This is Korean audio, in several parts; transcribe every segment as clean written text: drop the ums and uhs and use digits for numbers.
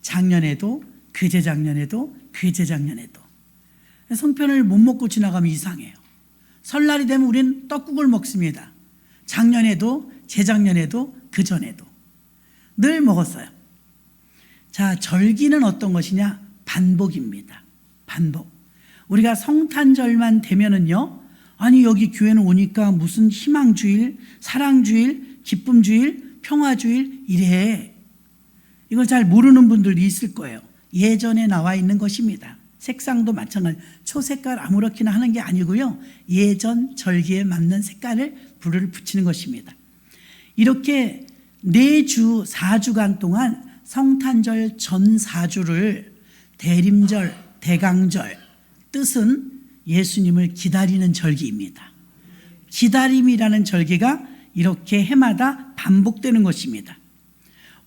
작년에도, 그제작년에도, 그제작년에도. 송편을 못 먹고 지나가면 이상해요. 설날이 되면 우리는 떡국을 먹습니다. 작년에도, 재작년에도, 그전에도 늘 먹었어요. 자, 절기는 어떤 것이냐? 반복입니다. 반복. 우리가 성탄절만 되면은요, 아니 여기 교회는 오니까 무슨 희망주일, 사랑주일, 기쁨주일, 평화주일 이래. 이걸 잘 모르는 분들이 있을 거예요. 예전에 나와 있는 것입니다. 색상도 마찬가지. 초색깔 아무렇게나 하는 게 아니고요. 예전 절기에 맞는 색깔을 불을 붙이는 것입니다. 이렇게 4주, 4주간 동안 성탄절 전 4주를 대림절, 대강절, 뜻은 예수님을 기다리는 절기입니다. 기다림이라는 절기가 이렇게 해마다 반복되는 것입니다.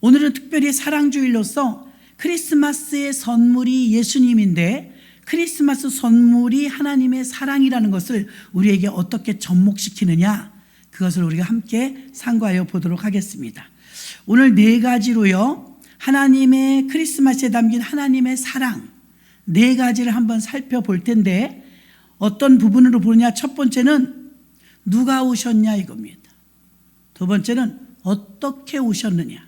오늘은 특별히 사랑주일로서 크리스마스의 선물이 예수님인데 크리스마스 선물이 하나님의 사랑이라는 것을 우리에게 어떻게 접목시키느냐, 그것을 우리가 함께 상고하여 보도록 하겠습니다. 오늘 4가지로요, 하나님의 크리스마스에 담긴 하나님의 사랑 4가지를 한번 살펴볼 텐데 어떤 부분으로 보느냐. 첫 번째는 누가 오셨냐 이겁니다. 두 번째는 어떻게 오셨느냐.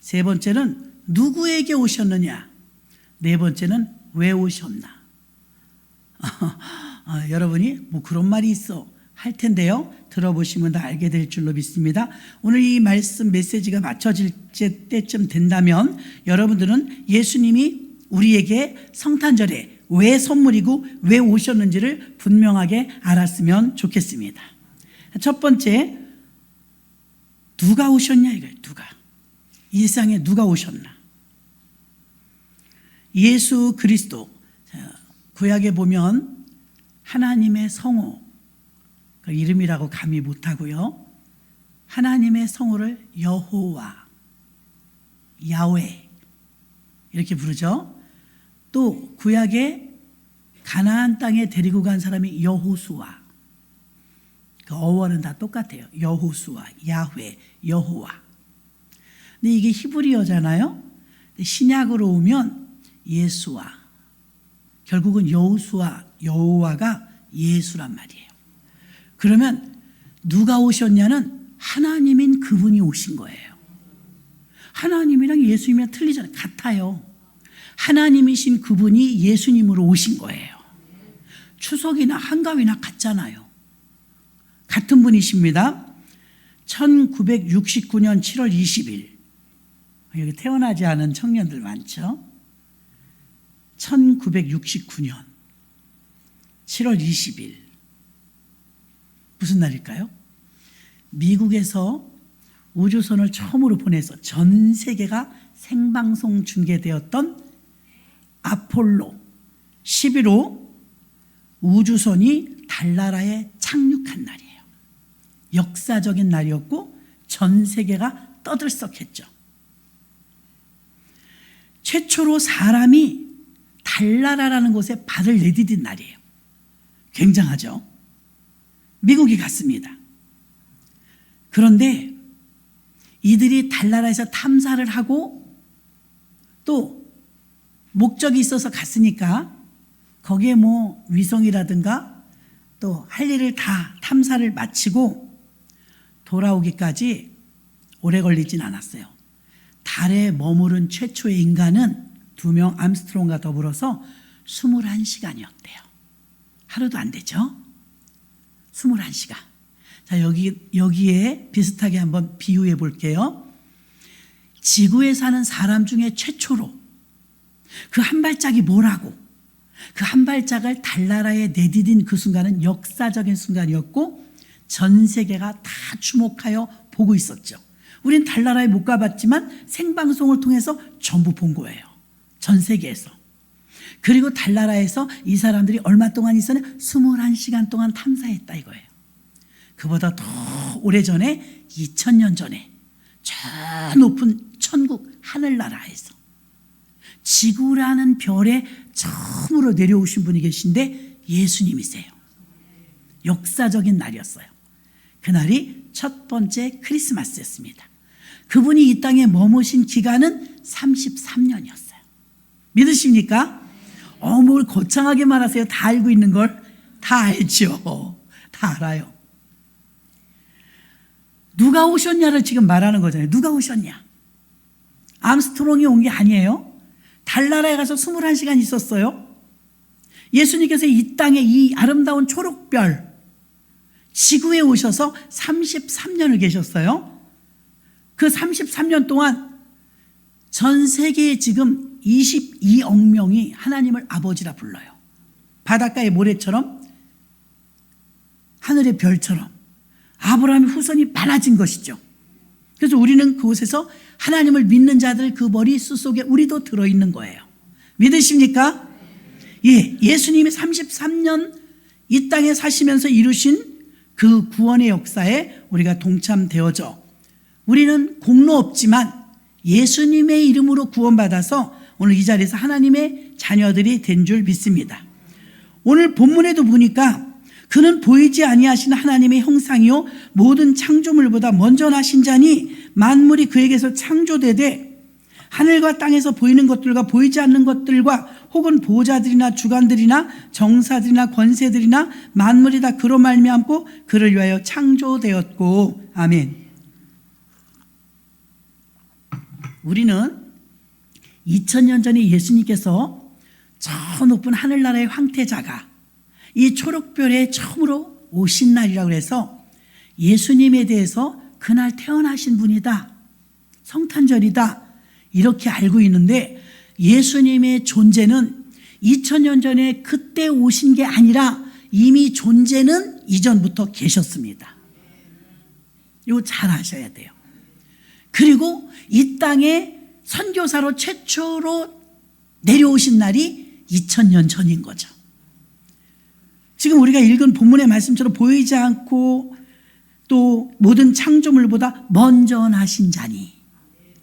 세 번째는 누구에게 오셨느냐. 네 번째는 왜 오셨나. 여러분이 뭐 그런 말이 있어 할 텐데요, 들어보시면 다 알게 될 줄로 믿습니다. 오늘 이 말씀 메시지가 맞춰질 때쯤 된다면 여러분들은 예수님이 우리에게 성탄절에 왜 선물이고 왜 오셨는지를 분명하게 알았으면 좋겠습니다. 첫 번째, 누가 오셨냐 이거예요. 누가. 이 세상에 누가 오셨나. 예수 그리스도, 구약에 보면 하나님의 성호, 그 이름이라고 감히 못하고요, 하나님의 성호를 여호와, 야훼 이렇게 부르죠. 또 구약에 가나안 땅에 데리고 간 사람이 여호수아, 그 어원은 다 똑같아요. 여호수아, 야훼, 여호와. 근데 이게 히브리어잖아요. 신약으로 오면 예수와, 결국은 여호수아, 여호와가 예수란 말이에요. 그러면 누가 오셨냐는 하나님인 그분이 오신 거예요. 하나님이랑 예수님이랑 틀리잖아요. 같아요. 하나님이신 그분이 예수님으로 오신 거예요. 추석이나 한가위나 같잖아요. 같은 분이십니다. 1969년 7월 20일. 여기 태어나지 않은 청년들 많죠. 1969년 7월 20일 무슨 날일까요? 미국에서 우주선을 처음으로 보내서 전 세계가 생방송 중계되었던 아폴로 11호 우주선이 달나라에 착륙한 날이에요. 역사적인 날이었고 전 세계가 떠들썩했죠. 최초로 사람이 달나라라는 곳에 발을 내디딘 날이에요. 굉장하죠. 미국이 갔습니다. 그런데 이들이 달나라에서 탐사를 하고 또 목적이 있어서 갔으니까 거기에 뭐 위성이라든가 또 할 일을 다 탐사를 마치고 돌아오기까지 오래 걸리진 않았어요. 달에 머무른 최초의 인간은 2명 암스트롱과 더불어서 21시간이었대요. 하루도 안 되죠? 21시간. 자, 여기에 비슷하게 한번 비유해 볼게요. 지구에 사는 사람 중에 최초로 그 한 발짝이 뭐라고, 그 한 발짝을 달나라에 내디딘 그 순간은 역사적인 순간이었고 전 세계가 다 주목하여 보고 있었죠. 우린 달나라에 못 가봤지만 생방송을 통해서 전부 본 거예요. 전 세계에서. 그리고 달나라에서 이 사람들이 얼마 동안 있었냐? 21시간 동안 탐사했다 이거예요. 그보다 더 오래전에 2000년 전에 저 높은 천국 하늘나라에서 지구라는 별에 처음으로 내려오신 분이 계신데 예수님이세요. 역사적인 날이었어요. 그날이 첫 번째 크리스마스였습니다. 그분이 이 땅에 머무신 기간은 33년이었어요. 믿으십니까? 뭘 거창하게 말하세요. 다 알고 있는 걸 다 알죠. 다 알아요. 누가 오셨냐를 지금 말하는 거잖아요. 누가 오셨냐? 암스트롱이 온 게 아니에요. 달나라에 가서 21시간 있었어요. 예수님께서 이 땅에 이 아름다운 초록별 지구에 오셔서 33년을 계셨어요. 그 33년 동안 전 세계에 지금 22억 명이 하나님을 아버지라 불러요. 바닷가의 모래처럼 하늘의 별처럼 아브라함의 후손이 많아진 것이죠. 그래서 우리는 그곳에서 하나님을 믿는 자들 그 머리수 속에 우리도 들어있는 거예요. 믿으십니까? 예, 예수님이 33년 이 땅에 사시면서 이루신 그 구원의 역사에 우리가 동참되어져 우리는 공로 없지만 예수님의 이름으로 구원받아서 오늘 이 자리에서 하나님의 자녀들이 된 줄 믿습니다. 오늘 본문에도 보니까 그는 보이지 아니하시는 하나님의 형상이요 모든 창조물보다 먼저 나신 자니 만물이 그에게서 창조되되 하늘과 땅에서 보이는 것들과 보이지 않는 것들과 혹은 보좌들이나 주관들이나 정사들이나 권세들이나 만물이 다 그로 말미암고 그를 위하여 창조되었고. 아멘. 우리는 2000년 전에 예수님께서 저 높은 하늘나라의 황태자가 이 초록별에 처음으로 오신 날이라고 해서 예수님에 대해서 그날 태어나신 분이다, 성탄절이다 이렇게 알고 있는데 예수님의 존재는 2000년 전에 그때 오신 게 아니라 이미 존재는 이전부터 계셨습니다. 이거 잘 아셔야 돼요. 그리고 이 땅에 선교사로 최초로 내려오신 날이 2000년 전인 거죠. 지금 우리가 읽은 본문의 말씀처럼 보이지 않고 또 모든 창조물보다 먼저 나신 자니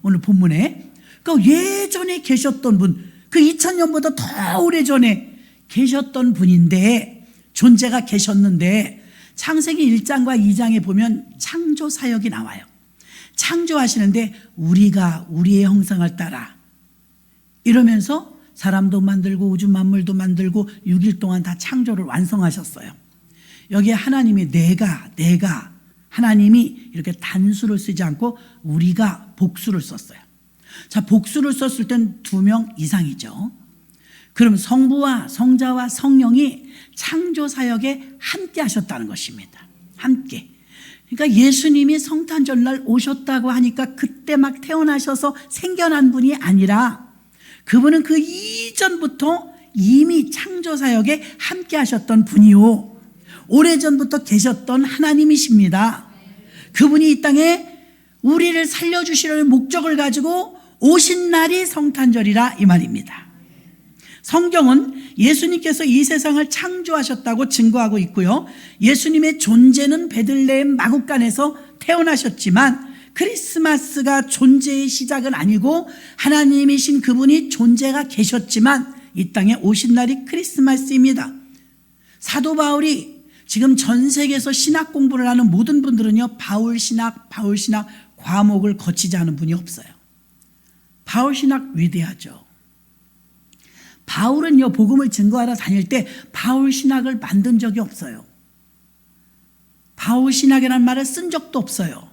오늘 본문에 그 예전에 계셨던 분, 그 2000년보다 더 오래전에 계셨던 분인데 존재가 계셨는데 창세기 1장과 2장에 보면 창조 사역이 나와요. 창조하시는데 우리가 우리의 형상을 따라 이러면서 사람도 만들고 우주 만물도 만들고 6일 동안 다 창조를 완성하셨어요. 여기에 하나님이 내가 하나님이 이렇게 단수를 쓰지 않고 우리가 복수를 썼어요. 자, 복수를 썼을 땐 2명 이상이죠. 그럼 성부와 성자와 성령이 창조 사역에 함께 하셨다는 것입니다. 함께. 그러니까 예수님이 성탄절날 오셨다고 하니까 그때 막 태어나셔서 생겨난 분이 아니라 그분은 그 이전부터 이미 창조 사역에 함께 하셨던 분이요 오래전부터 계셨던 하나님이십니다. 그분이 이 땅에 우리를 살려주시려는 목적을 가지고 오신 날이 성탄절이라 이 말입니다. 성경은 예수님께서 이 세상을 창조하셨다고 증거하고 있고요, 예수님의 존재는 베들레헴 마구간에서 태어나셨지만 크리스마스가 존재의 시작은 아니고 하나님이신 그분이 존재가 계셨지만 이 땅에 오신 날이 크리스마스입니다. 사도 바울이 지금 전 세계에서 신학 공부를 하는 모든 분들은요 바울신학 과목을 거치지 않은 분이 없어요. 바울신학 위대하죠. 바울은요 복음을 증거하러 다닐 때 바울신학을 만든 적이 없어요. 바울신학이라는 말을 쓴 적도 없어요.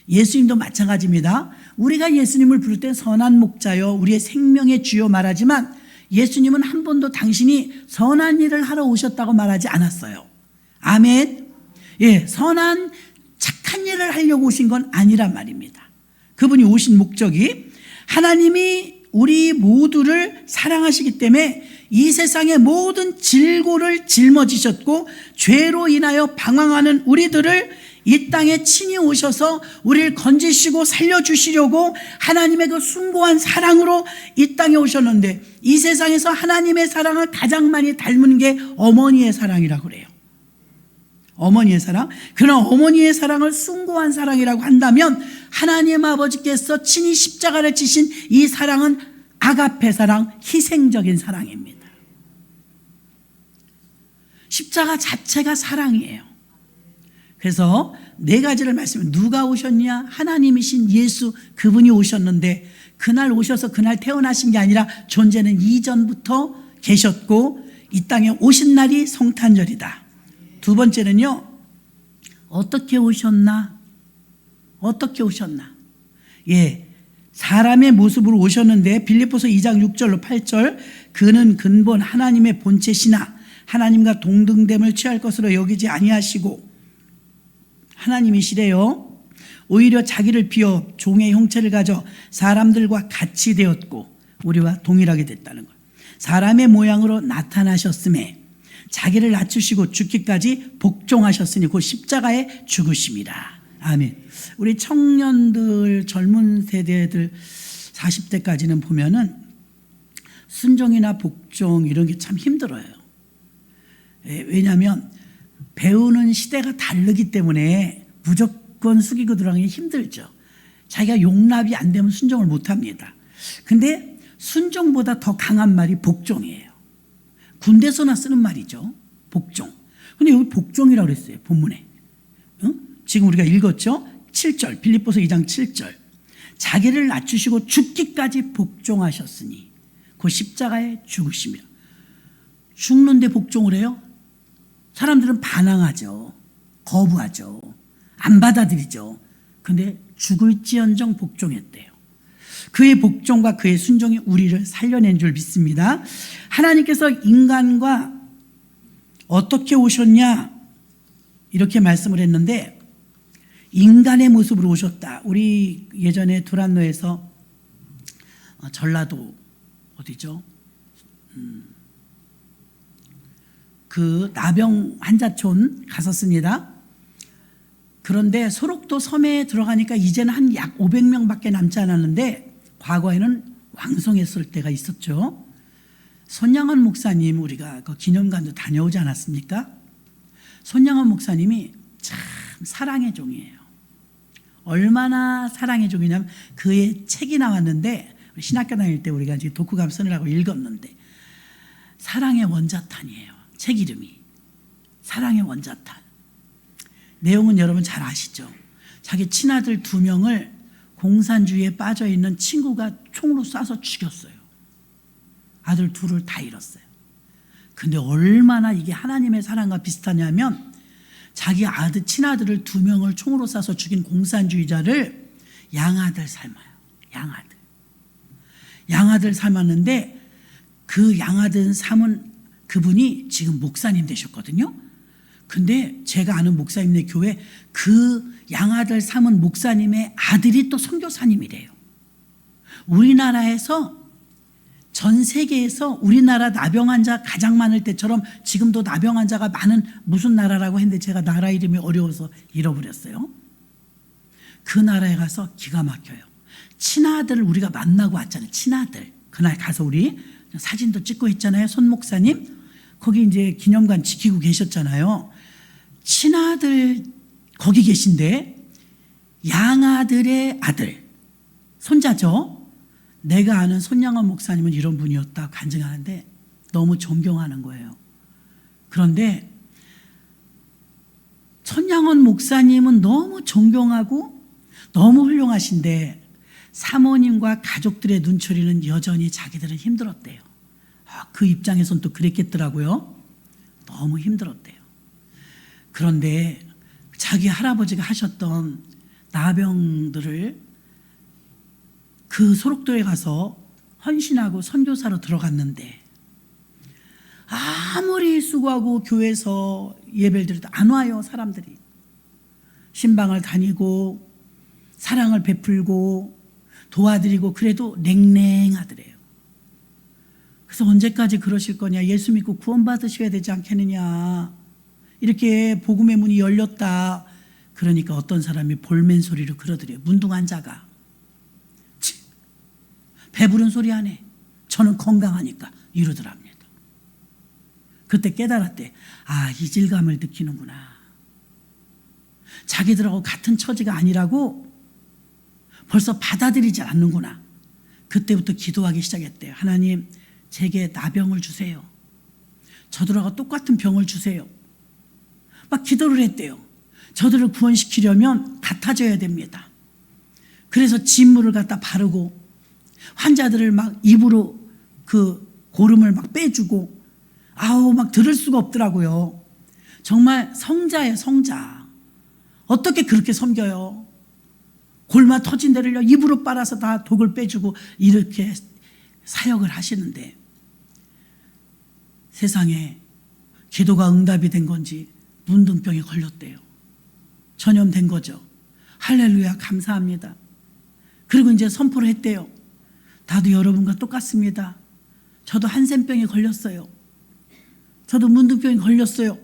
예수님도 마찬가지입니다. 우리가 예수님을 부를 때 선한 목자요 우리의 생명의 주요 말하지만 예수님은 한 번도 당신이 선한 일을 하러 오셨다고 말하지 않았어요. 아멘. 예, 선한 착한 일을 하려고 오신 건 아니란 말입니다. 그분이 오신 목적이 하나님이 우리 모두를 사랑하시기 때문에 이 세상의 모든 질고를 짊어지셨고 죄로 인하여 방황하는 우리들을 이 땅에 친히 오셔서 우리를 건지시고 살려주시려고 하나님의 그 숭고한 사랑으로 이 땅에 오셨는데 이 세상에서 하나님의 사랑을 가장 많이 닮은 게 어머니의 사랑이라고 그래요. 어머니의 사랑. 그러나 어머니의 사랑을 숭고한 사랑이라고 한다면 하나님 아버지께서 친히 십자가를 지신 이 사랑은 아가페 사랑, 희생적인 사랑입니다. 십자가 자체가 사랑이에요. 그래서 4가지를 말씀해. 누가 오셨냐? 하나님이신 예수 그분이 오셨는데 그날 오셔서 그날 태어나신 게 아니라 존재는 이전부터 계셨고 이 땅에 오신 날이 성탄절이다. 두 번째는요, 어떻게 오셨나? 어떻게 오셨나? 예, 사람의 모습으로 오셨는데 빌립보서 2장 6절로 8절, 그는 근본 하나님의 본체시나 하나님과 동등됨을 취할 것으로 여기지 아니하시고, 하나님이시래요. 오히려 자기를 비워 종의 형체를 가져 사람들과 같이 되었고, 우리와 동일하게 됐다는 것. 사람의 모양으로 나타나셨음에 자기를 낮추시고 죽기까지 복종하셨으니 곧 십자가에 죽으심이라. 아멘. 우리 청년들, 젊은 세대들 40대까지는 보면은 순종이나 복종 이런 게 참 힘들어요. 왜냐하면 배우는 시대가 다르기 때문에 무조건 숙이고 들어가기 힘들죠. 자기가 용납이 안 되면 순종을 못 합니다. 근데 순종보다 더 강한 말이 복종이에요. 군대에서나 쓰는 말이죠. 복종. 근데 여기 복종이라고 그랬어요. 본문에. 지금 우리가 읽었죠? 7절, 빌립보서 2장 7절. 자기를 낮추시고 죽기까지 복종하셨으니 그 십자가에 죽으시며. 죽는데 복종을 해요? 사람들은 반항하죠. 거부하죠. 안 받아들이죠. 근데 죽을지언정 복종했대요. 그의 복종과 그의 순종이 우리를 살려낸 줄 믿습니다. 하나님께서 인간과 어떻게 오셨냐? 이렇게 말씀을 했는데 인간의 모습으로 오셨다. 우리 예전에 두란노에서 전라도 어디죠? 그 나병 환자촌 갔었습니다. 그런데 소록도 섬에 들어가니까 이제는 한 약 500명밖에 남지 않았는데 과거에는 왕성했을 때가 있었죠. 손양원 목사님, 우리가 그 기념관도 다녀오지 않았습니까? 손양원 목사님이 참 사랑의 종이에요. 얼마나 사랑의 종이냐면 그의 책이 나왔는데 신학교 다닐 때 우리가 이제 독후감 쓰느라고 읽었는데 사랑의 원자탄이에요. 책 이름이 사랑의 원자탄. 내용은 여러분 잘 아시죠? 자기 친아들 2명을 공산주의에 빠져있는 친구가 총으로 쏴서 죽였어요. 아들 2을 다 잃었어요. 근데 얼마나 이게 하나님의 사랑과 비슷하냐면 자기 친아들을 2명을 총으로 쏴서 죽인 공산주의자를 양아들 삶아요. 양아들 삶았는데 그 양아들 삶은 그분이 지금 목사님 되셨거든요. 근데 제가 아는 목사님네 교회 그 양아들 삼은 목사님의 아들이 또 선교사님이래요. 우리나라에서 전 세계에서 우리나라 나병 환자 가장 많을 때처럼 지금도 나병 환자가 많은 무슨 나라라고 했는데 제가 나라 이름이 어려워서 잃어버렸어요. 그 나라에 가서 기가 막혀요. 친아들을 우리가 만나고 왔잖아요. 친아들. 그날 가서 우리 사진도 찍고 했잖아요. 손 목사님. 거기 이제 기념관 지키고 계셨잖아요. 친아들 거기 계신데 양아들의 아들, 손자죠. 내가 아는 손양원 목사님은 이런 분이었다 간증하는데 너무 존경하는 거예요. 그런데 손양원 목사님은 너무 존경하고 너무 훌륭하신데 사모님과 가족들의 눈초리는 여전히 자기들은 힘들었대요. 그 입장에선 또 그랬겠더라고요. 너무 힘들었대요. 그런데 자기 할아버지가 하셨던 나병들을 그 소록도에 가서 헌신하고 선교사로 들어갔는데 아무리 수고하고 교회에서 예배를 드려도 안 와요. 사람들이. 신방을 다니고 사랑을 베풀고 도와드리고 그래도 냉랭하더래요. 그래서 언제까지 그러실 거냐, 예수 믿고 구원받으셔야 되지 않겠느냐, 이렇게 복음의 문이 열렸다. 그러니까 어떤 사람이 볼멘 소리로 그러더래요. 문둥한 자가 배부른 소리 안 해. 저는 건강하니까 이러더랍니다. 그때 깨달았대. 이질감을 느끼는구나. 자기들하고 같은 처지가 아니라고 벌써 받아들이지 않는구나. 그때부터 기도하기 시작했대요. 하나님, 제게 나병을 주세요. 저들하고 똑같은 병을 주세요. 막 기도를 했대요. 저들을 구원시키려면 같아져야 됩니다. 그래서 진물을 갖다 바르고 환자들을 막 입으로 그 고름을 막 빼주고, 아우, 막 들을 수가 없더라고요. 정말 성자예요, 성자. 어떻게 그렇게 섬겨요? 골마 터진 데를요, 입으로 빨아서 다 독을 빼주고 이렇게 사역을 하시는데, 세상에 기도가 응답이 된 건지 문둥병에 걸렸대요. 전염된 거죠. 할렐루야, 감사합니다. 그리고 이제 선포를 했대요. 나도 여러분과 똑같습니다. 저도 한센병에 걸렸어요. 저도 문둥병에 걸렸어요.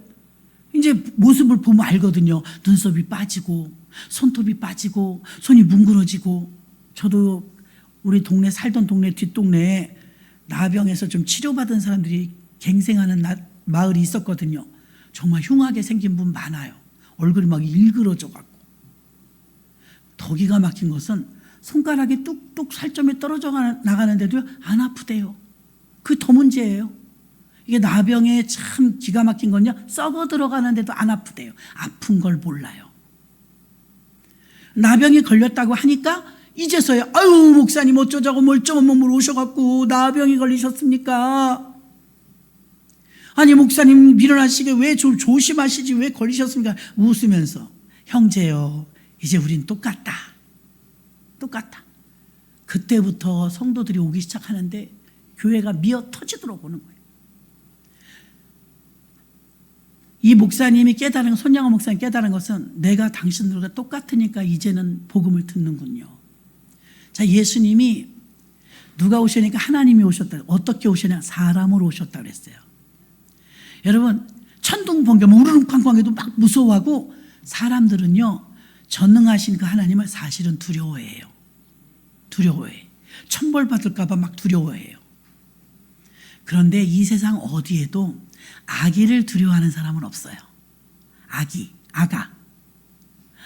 이제 모습을 보면 알거든요. 눈썹이 빠지고 손톱이 빠지고 손이 뭉그러지고. 저도 우리 동네, 살던 동네 뒷동네에 나병에서 좀 치료받은 사람들이 갱생하는 마을이 있었거든요. 정말 흉하게 생긴 분 많아요. 얼굴이 막 일그러져 갖고. 더 기가 막힌 것은 손가락이 뚝뚝 살점이 떨어져 나가는데도 안 아프대요. 그게 더 문제예요. 이게 나병에 참 기가 막힌 건요, 썩어 들어가는데도 안 아프대요. 아픈 걸 몰라요. 나병이 걸렸다고 하니까 이제서야 아유, 목사님 어쩌자고 멀쩡한 몸으로 오셔갖고 나병이 걸리셨습니까? 아니, 목사님 밀어나시게 왜 조심하시지 왜 걸리셨습니까? 웃으면서, 형제요, 이제 우린 똑같다. 그때부터 성도들이 오기 시작하는데 교회가 미어 터지도록 오는 거예요. 이 목사님이 깨달은, 손양호 목사님 깨달은 것은 내가 당신들과 똑같으니까 이제는 복음을 듣는군요. 자, 예수님이 누가 오시니까 하나님이 오셨다. 어떻게 오시냐? 사람으로 오셨다 그랬어요. 여러분, 천둥 번개 우르릉쾅쾅해도 막 무서워하고, 사람들은요 전능하신 그 하나님을 사실은 두려워해요. 천벌 받을까 봐 막 두려워해요. 그런데 이 세상 어디에도 아기를 두려워하는 사람은 없어요.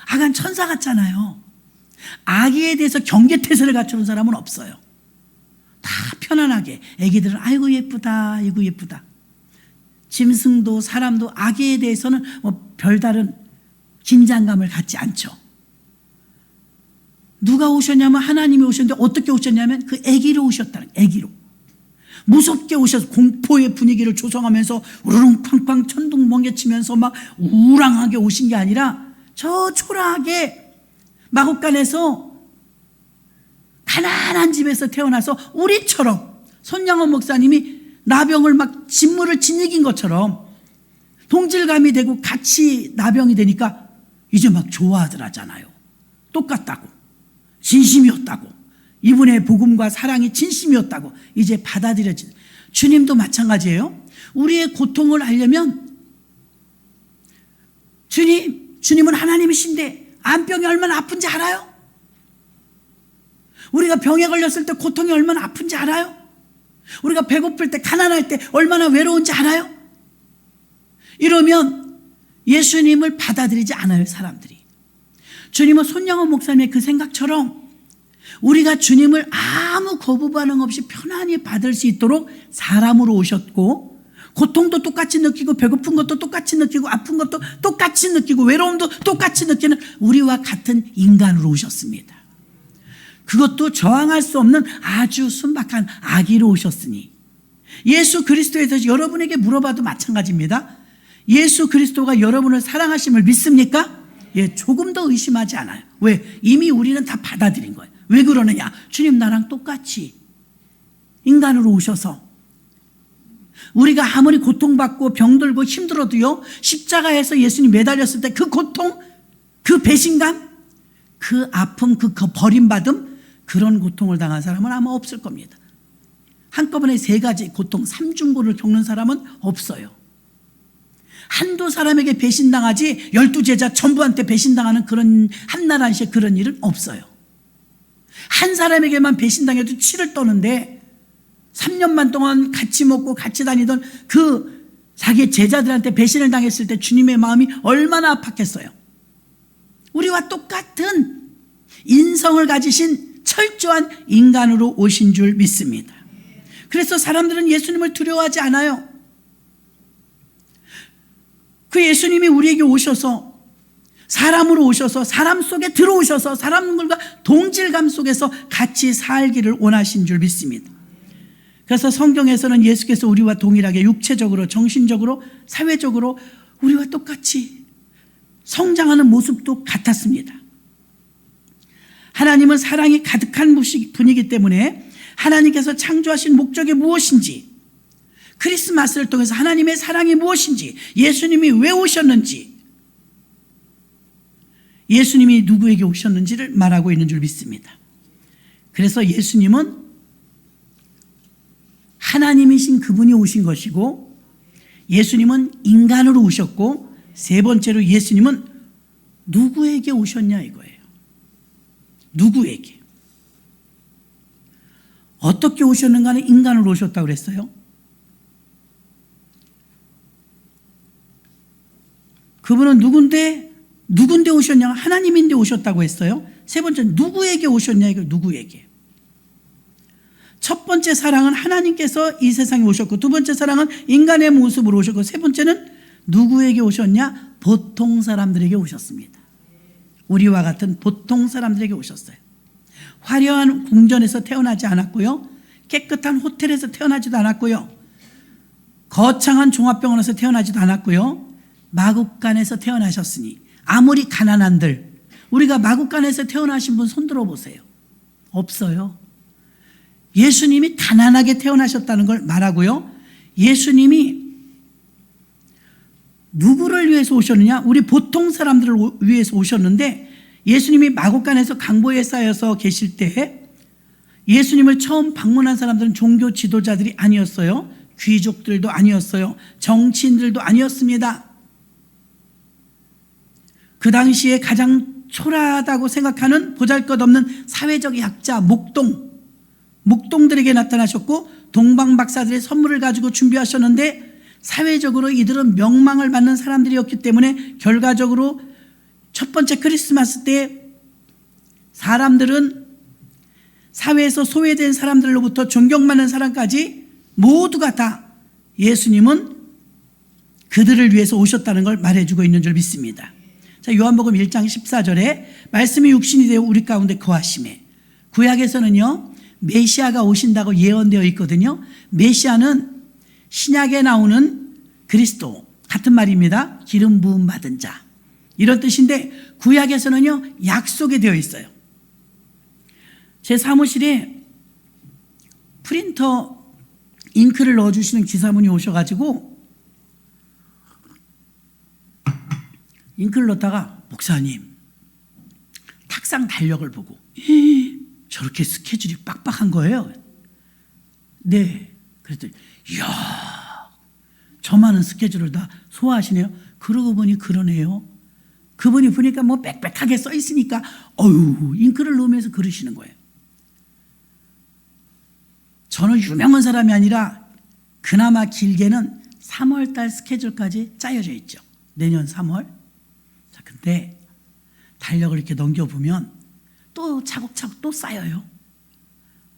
아가는 천사 같잖아요. 아기에 대해서 경계태세를 갖추는 사람은 없어요. 다 편안하게, 아기들은 아이고 예쁘다, 아이고 예쁘다. 짐승도 사람도 아기에 대해서는 뭐 별다른 긴장감을 갖지 않죠. 누가 오셨냐면 하나님이 오셨는데, 어떻게 오셨냐면 그 아기로 오셨다는, 아기로. 무섭게 오셔서 공포의 분위기를 조성하면서 우르릉쾅쾅 천둥 번개치면서 막 우랑하게 오신 게 아니라 저 초라하게 마곡간에서 가난한 집에서 태어나서 우리처럼 손양원 목사님이 나병을 막 진물을 짓이긴 것처럼 동질감이 되고 같이 나병이 되니까 이제 막 좋아하더라잖아요. 똑같다고, 진심이었다고, 이분의 복음과 사랑이 진심이었다고 이제 받아들여지는. 주님도 마찬가지예요. 우리의 고통을 알려면, 주님은 하나님이신데 안병이 얼마나 아픈지 알아요? 우리가 병에 걸렸을 때 고통이 얼마나 아픈지 알아요? 우리가 배고플 때, 가난할 때 얼마나 외로운지 알아요? 이러면 예수님을 받아들이지 않아요, 사람들이. 주님은 손양원 목사님의 그 생각처럼 우리가 주님을 아무 거부 반응 없이 편안히 받을 수 있도록 사람으로 오셨고, 고통도 똑같이 느끼고, 배고픈 것도 똑같이 느끼고, 아픈 것도 똑같이 느끼고, 외로움도 똑같이 느끼는 우리와 같은 인간으로 오셨습니다. 그것도 저항할 수 없는 아주 순박한 아기로 오셨으니, 예수 그리스도에 대해서 여러분에게 물어봐도 마찬가지입니다. 예수 그리스도가 여러분을 사랑하심을 믿습니까? 예, 조금 더 의심하지 않아요. 왜? 이미 우리는 다 받아들인 거예요. 왜 그러느냐? 주님 나랑 똑같이 인간으로 오셔서 우리가 아무리 고통받고 병들고 힘들어도요, 십자가에서 예수님 매달렸을 때 그 고통, 그 배신감, 그 아픔, 그 버림받음, 그런 고통을 당한 사람은 아마 없을 겁니다. 한꺼번에 3가지 고통, 3중고를 겪는 사람은 없어요. 한두 사람에게 배신당하지 12제자 전부한테 배신당하는 그런 한나라시의 그런 일은 없어요. 한 사람에게만 배신당해도 치를 떠는데 3년만 동안 같이 먹고 같이 다니던 그 자기 제자들한테 배신을 당했을 때 주님의 마음이 얼마나 아팠겠어요. 우리와 똑같은 인성을 가지신 철저한 인간으로 오신 줄 믿습니다. 그래서 사람들은 예수님을 두려워하지 않아요. 그 예수님이 우리에게 오셔서 사람으로 오셔서 사람 속에 들어오셔서 사람들과 동질감 속에서 같이 살기를 원하신 줄 믿습니다. 그래서 성경에서는 예수께서 우리와 동일하게 육체적으로, 정신적으로, 사회적으로 우리와 똑같이 성장하는 모습도 같았습니다. 하나님은 사랑이 가득한 분이기 때문에 하나님께서 창조하신 목적이 무엇인지, 크리스마스를 통해서 하나님의 사랑이 무엇인지, 예수님이 왜 오셨는지, 예수님이 누구에게 오셨는지를 말하고 있는 줄 믿습니다. 그래서 예수님은 하나님이신 그분이 오신 것이고, 예수님은 인간으로 오셨고, 세 번째로 예수님은 누구에게 오셨냐 이거예요. 누구에게. 어떻게 오셨는가는 인간으로 오셨다고 그랬어요. 그분은 누군데 오셨냐? 하나님인데 오셨다고 했어요. 세 번째, 누구에게 오셨냐? 이거 누구에게. 첫 번째 사랑은 하나님께서 이 세상에 오셨고, 두 번째 사랑은 인간의 모습으로 오셨고, 세 번째는 누구에게 오셨냐? 보통 사람들에게 오셨습니다. 우리와 같은 보통 사람들에게 오셨어요. 화려한 궁전에서 태어나지 않았고요. 깨끗한 호텔에서 태어나지도 않았고요. 거창한 종합병원에서 태어나지도 않았고요. 마국간에서 태어나셨으니, 아무리 가난한들, 우리가 마국간에서 태어나신 분 손 들어보세요. 없어요. 예수님이 가난하게 태어나셨다는 걸 말하고요. 예수님이 누구를 위해서 오셨느냐? 우리 보통 사람들을 위해서 오셨는데, 예수님이 마국간에서 강보에 쌓여서 계실 때 예수님을 처음 방문한 사람들은 종교 지도자들이 아니었어요. 귀족들도 아니었어요. 정치인들도 아니었습니다. 그 당시에 가장 초라하다고 생각하는 보잘것없는 사회적 약자, 목동들에게 나타나셨고, 동방박사들의 선물을 가지고 준비하셨는데, 사회적으로 이들은 명망을 받는 사람들이었기 때문에 결과적으로 첫 번째 크리스마스 때 사람들은 사회에서 소외된 사람들로부터 존경받는 사람까지 모두가 다 예수님은 그들을 위해서 오셨다는 걸 말해주고 있는 줄 믿습니다. 자, 요한복음 1장 14절에 말씀이 육신이 되어 우리 가운데 거하심에, 구약에서는요 메시아가 오신다고 예언되어 있거든요. 메시아는 신약에 나오는 그리스도 같은 말입니다. 기름 부음 받은 자, 이런 뜻인데, 구약에서는요 약속이 되어 있어요. 제 사무실에 프린터 잉크를 넣어주시는 기사분이 오셔가지고 잉크를 넣다가, 목사님 탁상 달력을 보고 저렇게 스케줄이 빡빡한 거예요. 네. 그랬더니 이야, 저 많은 스케줄을 다 소화하시네요. 그러고 보니 그러네요. 그분이 보니까 뭐 빽빽하게 써 있으니까 잉크를 넣으면서 그러시는 거예요. 저는 유명한 사람이 아니라 그나마 길게는 3월달 스케줄까지 짜여져 있죠. 내년 3월. 자, 근데 달력을 이렇게 넘겨보면 또 차곡차곡 또 쌓여요.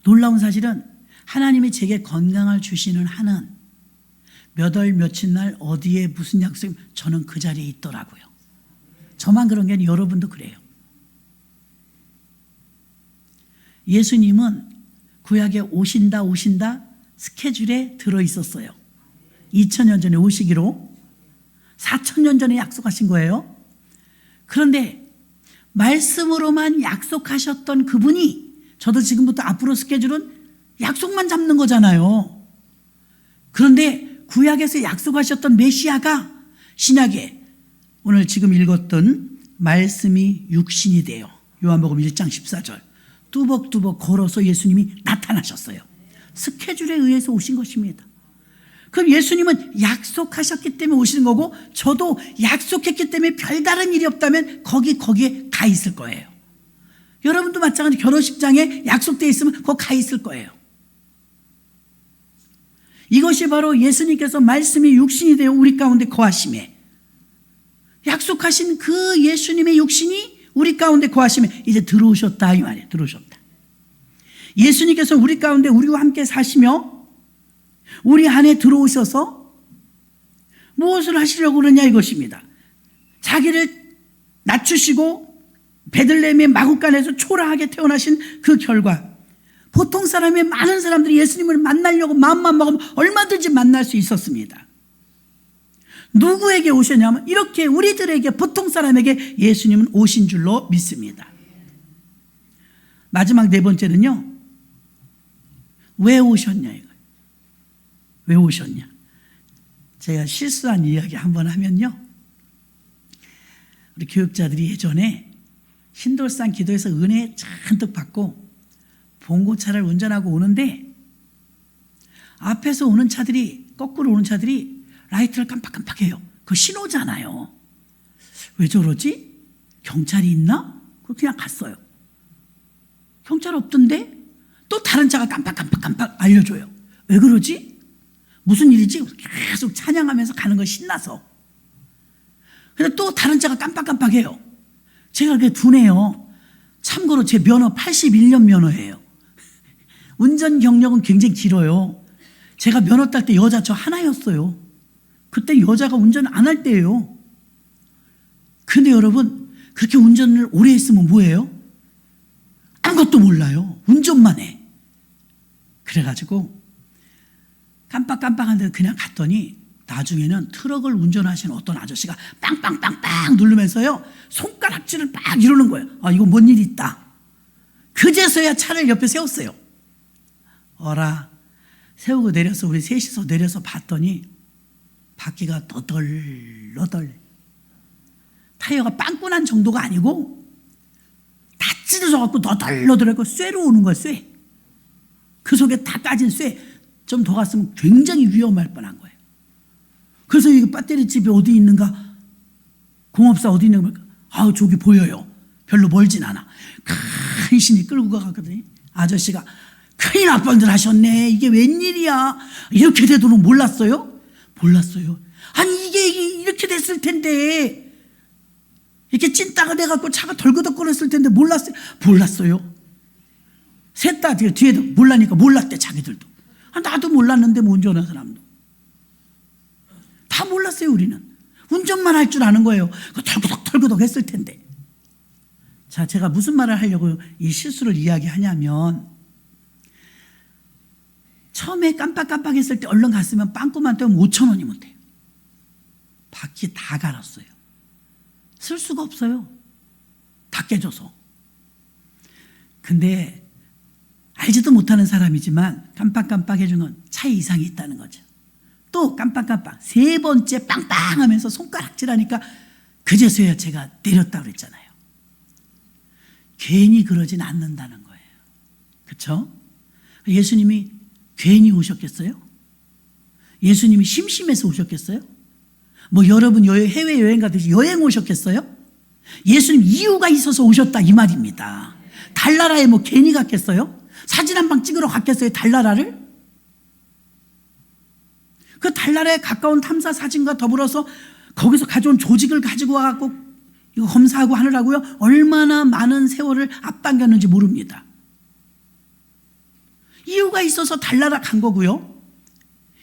놀라운 사실은 하나님이 제게 건강을 주시는 한은 몇 월 며칠 날 어디에 무슨 약속, 저는 그 자리에 있더라고요. 저만 그런 게 아니라 여러분도 그래요. 예수님은 구약에 오신다 스케줄에 들어있었어요. 2000년 전에 오시기로 4000년 전에 약속하신 거예요. 그런데 말씀으로만 약속하셨던 그분이, 저도 지금부터 앞으로 스케줄은 약속만 잡는 거잖아요. 그런데 구약에서 약속하셨던 메시아가 신약에 오늘 지금 읽었던 말씀이 육신이 되어, 요한복음 1장 14절, 뚜벅뚜벅 걸어서 예수님이 나타나셨어요. 스케줄에 의해서 오신 것입니다. 그럼 예수님은 약속하셨기 때문에 오시는 거고, 저도 약속했기 때문에 별다른 일이 없다면 거기에 가 있을 거예요. 여러분도 마찬가지, 결혼식장에 약속되어 있으면 거기 가 있을 거예요. 이것이 바로 예수님께서 말씀이 육신이 되어 우리 가운데 거하심에, 약속하신 그 예수님의 육신이 우리 가운데 거하심에 이제 들어오셨다 이 말이에요. 들어오셨다. 예수님께서 우리 가운데 우리와 함께 사시며 우리 안에 들어오셔서 무엇을 하시려고 그러냐 이것입니다. 자기를 낮추시고 베들레헴의 마구간에서 초라하게 태어나신 그 결과 보통 사람의 많은 사람들이 예수님을 만나려고 마음만 먹으면 얼마든지 만날 수 있었습니다. 누구에게 오셨냐면 이렇게 우리들에게 보통 사람에게 예수님은 오신 줄로 믿습니다. 마지막 네 번째는요. 왜 오셨냐 이거예요. 왜 오셨냐. 제가 실수한 이야기 한번 하면요. 우리 교육자들이 예전에 신돌산 기도에서 은혜 잔뜩 받고 봉고차를 운전하고 오는데 앞에서 오는 차들이 거꾸로 오는 차들이 라이트를 깜빡깜빡해요. 그거 신호잖아요. 왜 저러지? 경찰이 있나? 그냥 갔어요. 경찰 없던데 또 다른 차가 깜빡깜빡 알려줘요. 왜 그러지? 무슨 일이지? 계속 찬양하면서 가는 거 신나서. 근데 또 다른 차가 깜빡깜빡해요. 제가 그렇게 둔해요. 참고로 제 면허 81년 면허예요. 운전 경력은 굉장히 길어요. 제가 면허 딸 때 여자 저 하나였어요. 그때 여자가 운전 안 할 때예요. 근데 여러분 그렇게 운전을 오래 했으면 뭐예요? 아무것도 몰라요. 운전만 해. 그래가지고 깜빡깜빡한데 그냥 갔더니 나중에는 트럭을 운전하시는 어떤 아저씨가 빵빵빵빵 누르면서요 손가락질을 막 이러는 거예요. 아 이거 뭔 일 있다. 그제서야 차를 옆에 세웠어요. 어라 세우고 내려서 우리 셋이서 내려서 봤더니 바퀴가 너덜너덜 타이어가 빵꾸난 정도가 아니고 다 찢어져갖고 너덜너덜하고 쇠로 오는 거예요. 쇠. 그 속에 다 까진 쇠. 좀 더 갔으면 굉장히 위험할 뻔한 거예요. 그래서 이 배터리 집이 어디 있는가? 공업사 어디 있는가? 아우 저기 보여요. 별로 멀진 않아. 간신히 끌고 가거든요. 아저씨가 큰일 날 뻔들 하셨네. 이게 웬일이야. 이렇게 되도록 몰랐어요? 몰랐어요. 아니 이게 이렇게 됐을 텐데 이렇게 찐따가 돼갖고 차가 덜그덕거렸을 텐데 몰랐어요? 몰랐어요. 셋 다 뒤에도 몰라니까 몰랐대 자기들도. 아, 나도 몰랐는데 뭐 운전하는 사람도. 다 몰랐어요 우리는. 운전만 할 줄 아는 거예요. 덜그덕 했을 텐데. 자, 제가 무슨 말을 하려고 이 실수를 이야기하냐면 처음에 깜빡깜빡했을 때 얼른 갔으면 빵꾸만 떼면 5,000원이면 돼요. 바퀴 다 갈았어요. 쓸 수가 없어요. 다 깨져서. 근데 알지도 못하는 사람이지만 깜빡깜빡 해준 건 차에 이상이 있다는 거죠. 또 깜빡깜빡 세 번째 빵빵 하면서 손가락질하니까 그제서야 제가 내렸다고 그랬잖아요. 괜히 그러진 않는다는 거예요. 그렇죠? 예수님이 괜히 오셨겠어요? 예수님이 심심해서 오셨겠어요? 뭐 여러분 해외여행 가듯이 여행 오셨겠어요? 예수님 이유가 있어서 오셨다 이 말입니다. 달나라에 뭐 괜히 갔겠어요? 사진 한 방 찍으러 갔겠어요? 달나라를? 그 달나라에 가까운 탐사 사진과 더불어서 거기서 가져온 조직을 가지고 와갖고 이거 검사하고 하느라고요 얼마나 많은 세월을 앞당겼는지 모릅니다. 이유가 있어서 달나라 간 거고요.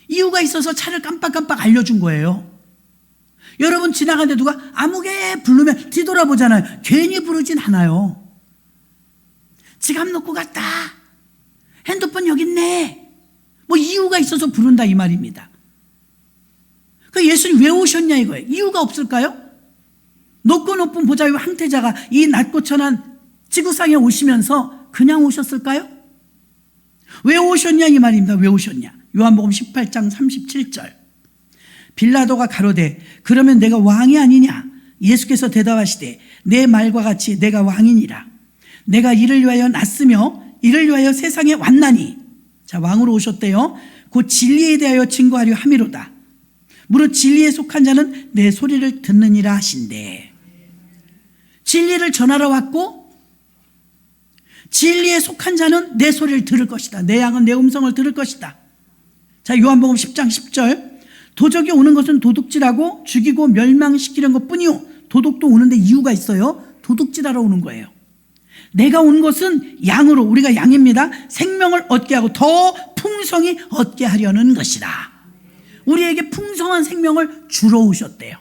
이유가 있어서 차를 깜빡깜빡 알려준 거예요. 여러분 지나가는데 누가 아무개 부르면 뒤돌아보잖아요. 괜히 부르진 않아요. 지갑 놓고 갔다. 핸드폰 여기 있네. 뭐 이유가 있어서 부른다 이 말입니다. 그 예수님 왜 오셨냐 이거예요. 이유가 없을까요? 높고 높은 보좌의 황태자가 이 낮고 천한 지구상에 오시면서 그냥 오셨을까요? 왜 오셨냐 이 말입니다. 왜 오셨냐. 요한복음 18장 37절. 빌라도가 가로되 그러면 내가 왕이 아니냐. 예수께서 대답하시되 내 말과 같이 내가 왕이니라. 내가 이를 위하여 났으며 이를 위하여 세상에 왔나니. 자, 왕으로 오셨대요. 곧 진리에 대하여 증거하려 함이로다. 무릇 진리에 속한 자는 내 소리를 듣느니라 하신대. 진리를 전하러 왔고 진리에 속한 자는 내 소리를 들을 것이다. 내 양은 내 음성을 들을 것이다. 자, 요한복음 10장 10절. 도적이 오는 것은 도둑질하고 죽이고 멸망시키는 것뿐이요. 도둑도 오는데 이유가 있어요. 도둑질하러 오는 거예요. 내가 온 것은 양으로, 우리가 양입니다. 생명을 얻게 하고 더 풍성히 얻게 하려는 것이다. 우리에게 풍성한 생명을 주러 오셨대요.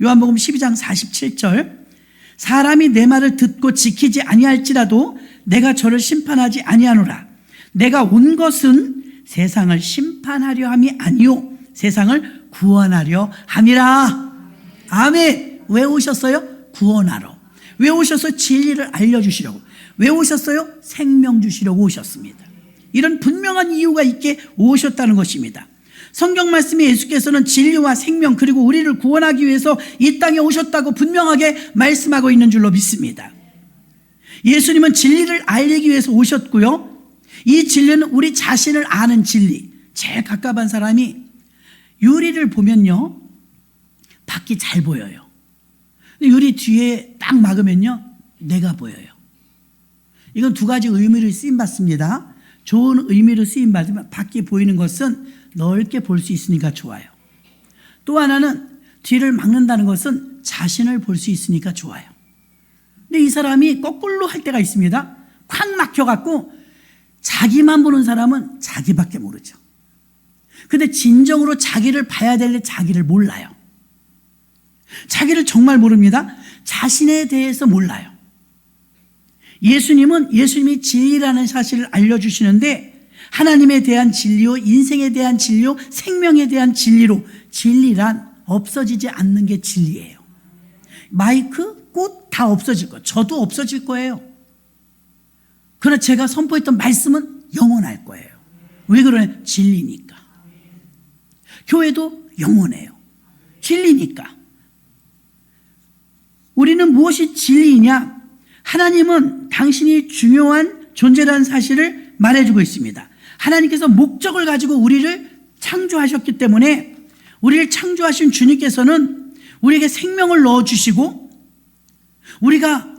요한복음 12장 47절. 사람이 내 말을 듣고 지키지 아니할지라도 내가 저를 심판하지 아니하노라. 내가 온 것은 세상을 심판하려 함이 아니요 세상을 구원하려 함이라. 아멘. 왜 오셨어요? 구원하러. 왜 오셔서 진리를 알려주시려고. 왜 오셨어요? 생명 주시려고 오셨습니다. 이런 분명한 이유가 있게 오셨다는 것입니다. 성경 말씀에 예수께서는 진리와 생명 그리고 우리를 구원하기 위해서 이 땅에 오셨다고 분명하게 말씀하고 있는 줄로 믿습니다. 예수님은 진리를 알리기 위해서 오셨고요. 이 진리는 우리 자신을 아는 진리. 제일 가깝은 사람이 유리를 보면요, 밖이 잘 보여요. 유리 뒤에 딱 막으면요, 내가 보여요. 이건 두 가지 의미로 쓰임받습니다. 좋은 의미로 쓰임받으면 밖에 보이는 것은 넓게 볼 수 있으니까 좋아요. 또 하나는 뒤를 막는다는 것은 자신을 볼 수 있으니까 좋아요. 근데 이 사람이 거꾸로 할 때가 있습니다. 콱 막혀갖고 자기만 보는 사람은 자기밖에 모르죠. 근데 진정으로 자기를 봐야 될 때 자기를 몰라요. 자기를 정말 모릅니다. 자신에 대해서 몰라요. 예수님이 진리라는 사실을 알려주시는데 하나님에 대한 진리요, 인생에 대한 진리요, 생명에 대한 진리로, 진리란 없어지지 않는 게 진리예요. 마이크, 꽃 다 없어질 거예요. 저도 없어질 거예요. 그러나 제가 선포했던 말씀은 영원할 거예요. 왜 그러냐? 진리니까. 교회도 영원해요. 진리니까. 우리는 무엇이 진리이냐? 하나님은 당신이 중요한 존재라는 사실을 말해주고 있습니다. 하나님께서 목적을 가지고 우리를 창조하셨기 때문에 우리를 창조하신 주님께서는 우리에게 생명을 넣어주시고, 우리가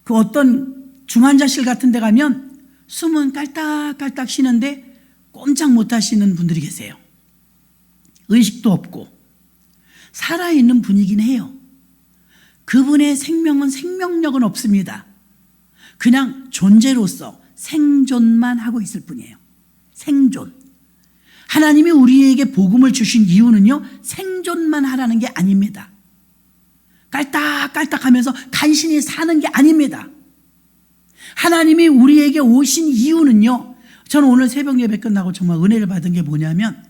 그 어떤 중환자실 같은 데 가면 숨은 깔딱깔딱 쉬는데 꼼짝 못 하시는 분들이 계세요. 의식도 없고 살아있는 분이긴 해요. 그분의 생명은 생명력은 없습니다. 그냥 존재로서 생존만 하고 있을 뿐이에요. 생존. 하나님이 우리에게 복음을 주신 이유는요, 생존만 하라는 게 아닙니다. 깔딱깔딱 하면서 간신히 사는 게 아닙니다. 하나님이 우리에게 오신 이유는요, 저는 오늘 새벽 예배 끝나고 정말 은혜를 받은 게 뭐냐면,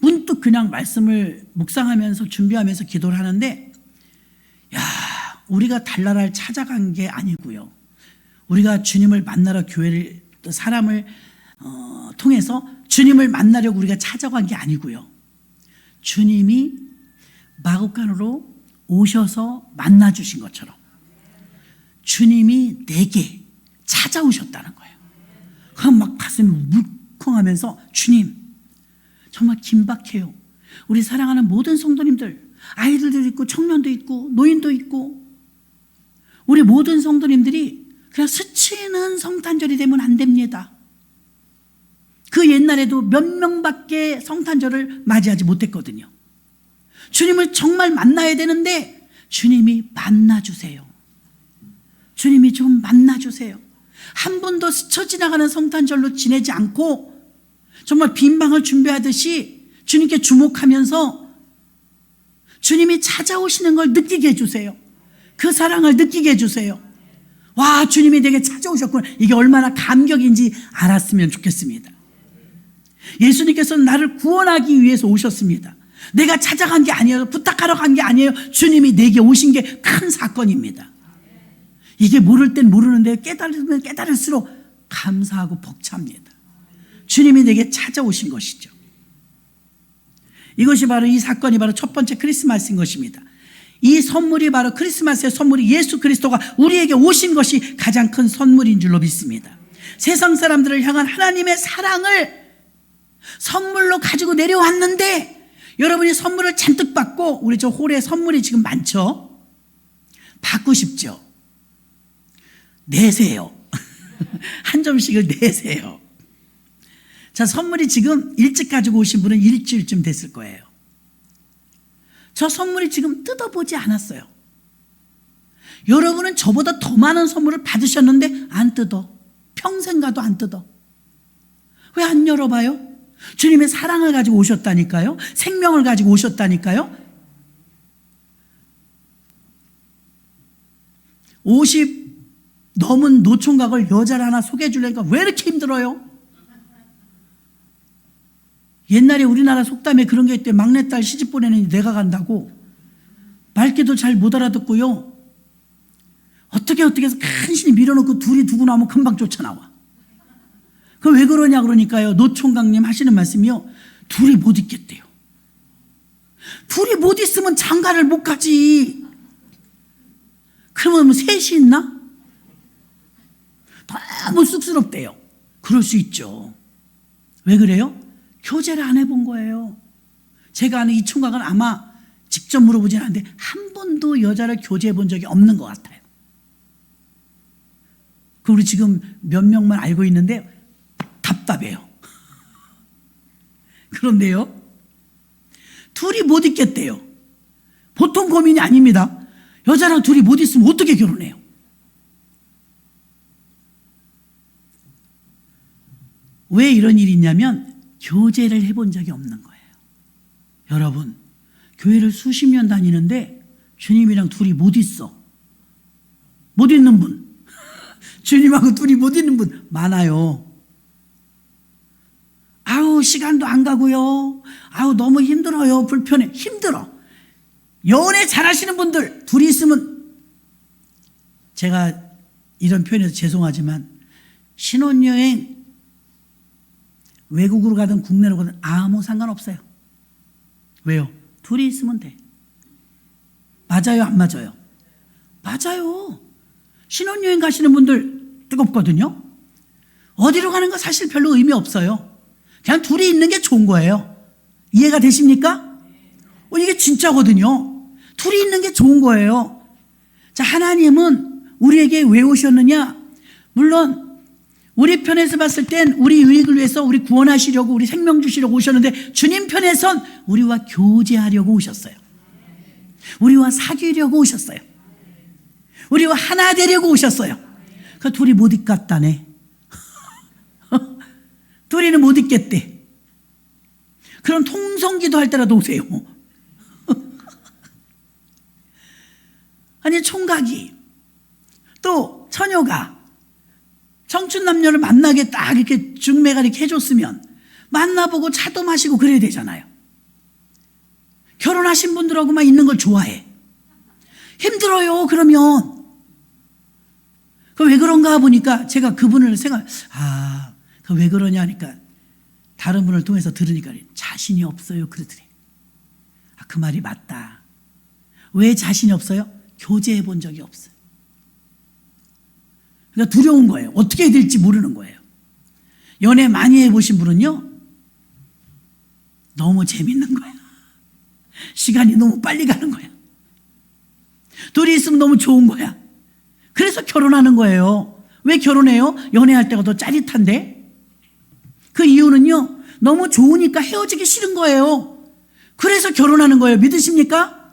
문득 그냥 말씀을 묵상하면서 준비하면서 기도를 하는데, 우리가 달나라를 찾아간 게 아니고요, 우리가 주님을 만나러 교회를, 또 사람을 통해서 주님을 만나려고 우리가 찾아간 게 아니고요, 주님이 마구간으로 오셔서 만나주신 것처럼 주님이 내게 찾아오셨다는 거예요. 그럼 막 가슴이 울컹하면서, 주님 정말 긴박해요. 우리 사랑하는 모든 성도님들, 아이들도 있고 청년도 있고 노인도 있고, 우리 모든 성도님들이 그냥 스치는 성탄절이 되면 안 됩니다. 그 옛날에도 몇 명밖에 성탄절을 맞이하지 못했거든요. 주님을 정말 만나야 되는데 주님이 만나주세요. 주님이 좀 만나주세요. 한 번도 스쳐 지나가는 성탄절로 지내지 않고 정말 빈 방을 준비하듯이 주님께 주목하면서 주님이 찾아오시는 걸 느끼게 해주세요. 그 사랑을 느끼게 해주세요. 와, 주님이 내게 찾아오셨구나. 이게 얼마나 감격인지 알았으면 좋겠습니다. 예수님께서는 나를 구원하기 위해서 오셨습니다. 내가 찾아간 게 아니에요. 부탁하러 간 게 아니에요. 주님이 내게 오신 게 큰 사건입니다. 이게 모를 땐 모르는데 깨달으면 깨달을수록 감사하고 벅찹니다. 주님이 내게 찾아오신 것이죠. 이것이 바로, 이 사건이 바로 첫 번째 크리스마스인 것입니다. 이 선물이 바로 크리스마스의 선물이 예수 그리스도가 우리에게 오신 것이 가장 큰 선물인 줄로 믿습니다. 세상 사람들을 향한 하나님의 사랑을 선물로 가지고 내려왔는데, 여러분이 선물을 잔뜩 받고, 우리 저 홀에 선물이 지금 많죠? 받고 싶죠? 내세요. 한 점씩을 내세요. 자, 선물이 지금 일찍 가지고 오신 분은 일주일쯤 됐을 거예요. 저 선물이 지금 뜯어보지 않았어요. 여러분은 저보다 더 많은 선물을 받으셨는데 안 뜯어. 평생 가도 안 뜯어. 왜 안 열어봐요? 주님의 사랑을 가지고 오셨다니까요. 생명을 가지고 오셨다니까요. 50 넘은 노총각을 여자를 하나 소개해 주려니까 왜 이렇게 힘들어요? 옛날에 우리나라 속담에 그런 게 있대. 막내딸 시집 보내는 내가 간다고. 말귀도 잘 못 알아듣고요. 어떻게 해서 간신히 밀어놓고 둘이 두고 나면 금방 쫓아나와. 그 왜 그러냐 그러니까요. 노총각님 하시는 말씀이요. 둘이 못 있겠대요. 둘이 못 있으면 장가를 못 가지. 그러면 셋이 있나? 너무 쑥스럽대요. 그럴 수 있죠. 왜 그래요? 교제를 안 해본 거예요. 제가 아는 이 총각은 아마 직접 물어보진 않는데 한 번도 여자를 교제해 본 적이 없는 것 같아요. 그 우리 지금 몇 명만 알고 있는데 답답해요. 그런데요, 둘이 못 있겠대요. 보통 고민이 아닙니다. 여자랑 둘이 못 있으면 어떻게 결혼해요? 왜 이런 일이 있냐면 교제를 해본 적이 없는 거예요. 여러분, 교회를 수십 년 다니는데 주님이랑 둘이 못 있어. 못 있는 분. 주님하고 둘이 못 있는 분 많아요. 아우, 시간도 안 가고요. 아우, 너무 힘들어요. 불편해. 힘들어. 연애 잘하시는 분들 둘이 있으면, 제가 이런 표현에서 죄송하지만 신혼여행 외국으로 가든 국내로 가든 아무 상관없어요. 왜요? 둘이 있으면 돼. 맞아요, 안 맞아요? 맞아요. 신혼여행 가시는 분들 뜨겁거든요. 어디로 가는 거 사실 별로 의미 없어요. 그냥 둘이 있는 게 좋은 거예요. 이해가 되십니까? 이게 진짜거든요. 둘이 있는 게 좋은 거예요. 자, 하나님은 우리에게 왜 오셨느냐? 물론 우리 편에서 봤을 땐 우리 유익을 위해서 우리 구원하시려고, 우리 생명 주시려고 오셨는데, 주님 편에선 우리와 교제하려고 오셨어요. 우리와 사귀려고 오셨어요. 우리와 하나 되려고 오셨어요. 그 둘이 못 있겠다네. 둘이는 못 있겠대. 그럼 통성기도 할 때라도 오세요. 아니, 총각이 또 처녀가 청춘 남녀를 만나게 딱 이렇게 중매가 이렇게 해줬으면 만나보고 차도 마시고 그래야 되잖아요. 결혼하신 분들하고만 있는 걸 좋아해. 힘들어요. 그러면 왜 그런가 보니까 제가 그분을 그 왜 그러냐 하니까 다른 분을 통해서 들으니까 자신이 없어요. 그러더래. 그 말이 맞다. 왜 자신이 없어요? 교제해 본 적이 없어요. 그러니까 두려운 거예요. 어떻게 해야 될지 모르는 거예요. 연애 많이 해보신 분은요, 너무 재밌는 거야. 시간이 너무 빨리 가는 거야. 둘이 있으면 너무 좋은 거야. 그래서 결혼하는 거예요. 왜 결혼해요? 연애할 때가 더 짜릿한데? 그 이유는요, 너무 좋으니까 헤어지기 싫은 거예요. 그래서 결혼하는 거예요. 믿으십니까?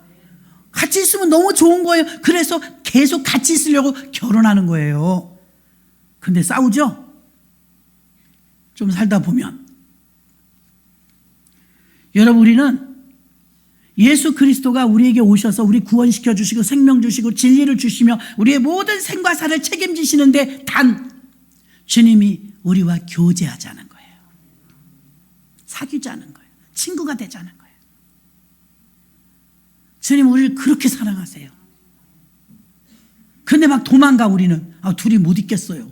같이 있으면 너무 좋은 거예요. 그래서 계속 같이 있으려고 결혼하는 거예요. 근데 싸우죠? 좀 살다 보면. 여러분, 우리는 예수 그리스도가 우리에게 오셔서 우리 구원시켜 주시고 생명 주시고 진리를 주시며 우리의 모든 생과 사를 책임지시는데 단 주님이 우리와 교제하자는 거예요. 사귀자는 거예요. 친구가 되자는 거예요. 주님 우리를 그렇게 사랑하세요. 근데 막 도망가. 우리는 둘이 못 있겠어요.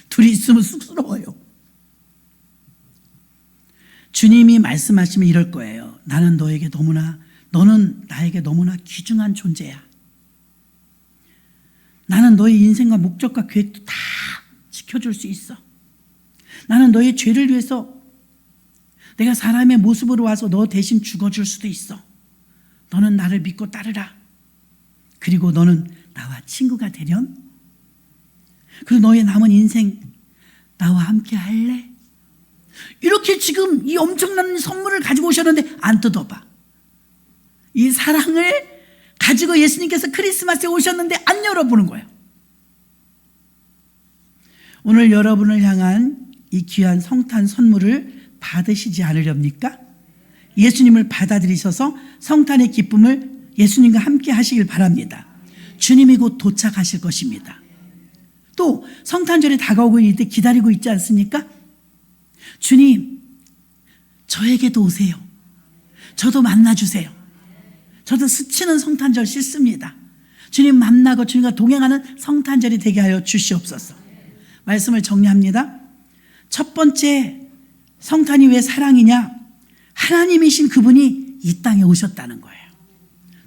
둘이 있으면 쑥스러워요. 주님이 말씀하시면 이럴 거예요. 너는 나에게 너무나 귀중한 존재야. 나는 너의 인생과 목적과 계획도 다 지켜줄 수 있어. 나는 너의 죄를 위해서 내가 사람의 모습으로 와서 너 대신 죽어줄 수도 있어. 너는 나를 믿고 따르라. 그리고 너는 나와 친구가 되련? 그리고 너의 남은 인생 나와 함께 할래? 이렇게 지금 이 엄청난 선물을 가지고 오셨는데 안 뜯어봐. 이 사랑을 가지고 예수님께서 크리스마스에 오셨는데 안 열어보는 거예요. 오늘 여러분을 향한 이 귀한 성탄 선물을 받으시지 않으렵니까? 예수님을 받아들이셔서 성탄의 기쁨을 예수님과 함께 하시길 바랍니다. 주님이 곧 도착하실 것입니다. 또 성탄절이 다가오고 있을 때 기다리고 있지 않습니까? 주님, 저에게도 오세요. 저도 만나주세요. 저도 스치는 성탄절 싫습니다. 주님 만나고 주님과 동행하는 성탄절이 되게 하여 주시옵소서. 말씀을 정리합니다. 첫 번째, 성탄이 왜 사랑이냐? 하나님이신 그분이 이 땅에 오셨다는 거예요.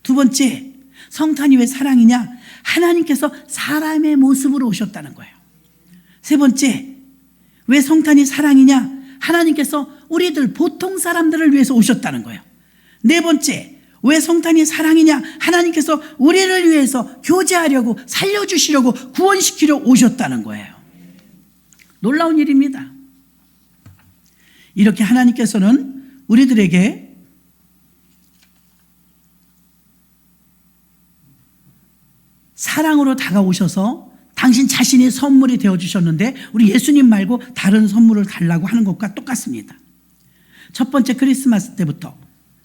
두 번째, 성탄이 왜 사랑이냐? 하나님께서 사람의 모습으로 오셨다는 거예요. 세 번째, 왜 성탄이 사랑이냐? 하나님께서 우리들 보통 사람들을 위해서 오셨다는 거예요. 네 번째, 왜 성탄이 사랑이냐? 하나님께서 우리를 위해서 교제하려고, 살려주시려고, 구원시키려 오셨다는 거예요. 놀라운 일입니다. 이렇게 하나님께서는 우리들에게 사랑으로 다가오셔서 당신 자신이 선물이 되어주셨는데 우리 예수님 말고 다른 선물을 달라고 하는 것과 똑같습니다. 첫 번째 크리스마스 때부터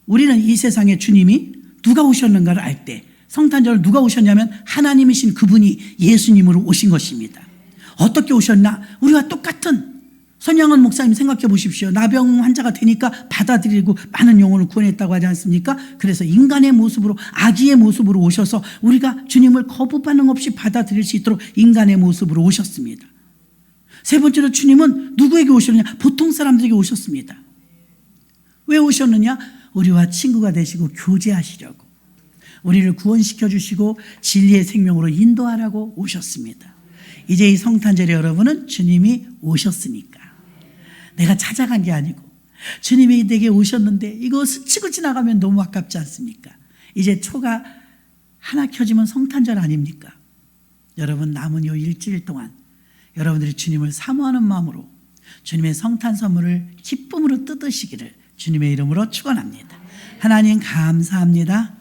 우리는 이 세상에 주님이 누가 오셨는가를 알 때, 성탄절 누가 오셨냐면 하나님이신 그분이 예수님으로 오신 것입니다. 어떻게 오셨나? 우리와 똑같은, 손양원 목사님 생각해 보십시오. 나병 환자가 되니까 받아들이고 많은 영혼을 구원했다고 하지 않습니까? 그래서 인간의 모습으로, 아기의 모습으로 오셔서 우리가 주님을 거부 반응 없이 받아들일 수 있도록 인간의 모습으로 오셨습니다. 세 번째로 주님은 누구에게 오셨느냐? 보통 사람들에게 오셨습니다. 왜 오셨느냐? 우리와 친구가 되시고 교제하시려고, 우리를 구원시켜 주시고 진리의 생명으로 인도하라고 오셨습니다. 이제 이 성탄절에 여러분은 주님이 오셨으니까, 내가 찾아간 게 아니고 주님이 내게 오셨는데 이거 스치고 지나가면 너무 아깝지 않습니까? 이제 초가 하나 켜지면 성탄절 아닙니까? 여러분, 남은 요 일주일 동안 여러분들이 주님을 사모하는 마음으로 주님의 성탄 선물을 기쁨으로 뜯으시기를 주님의 이름으로 축원합니다. 하나님 감사합니다.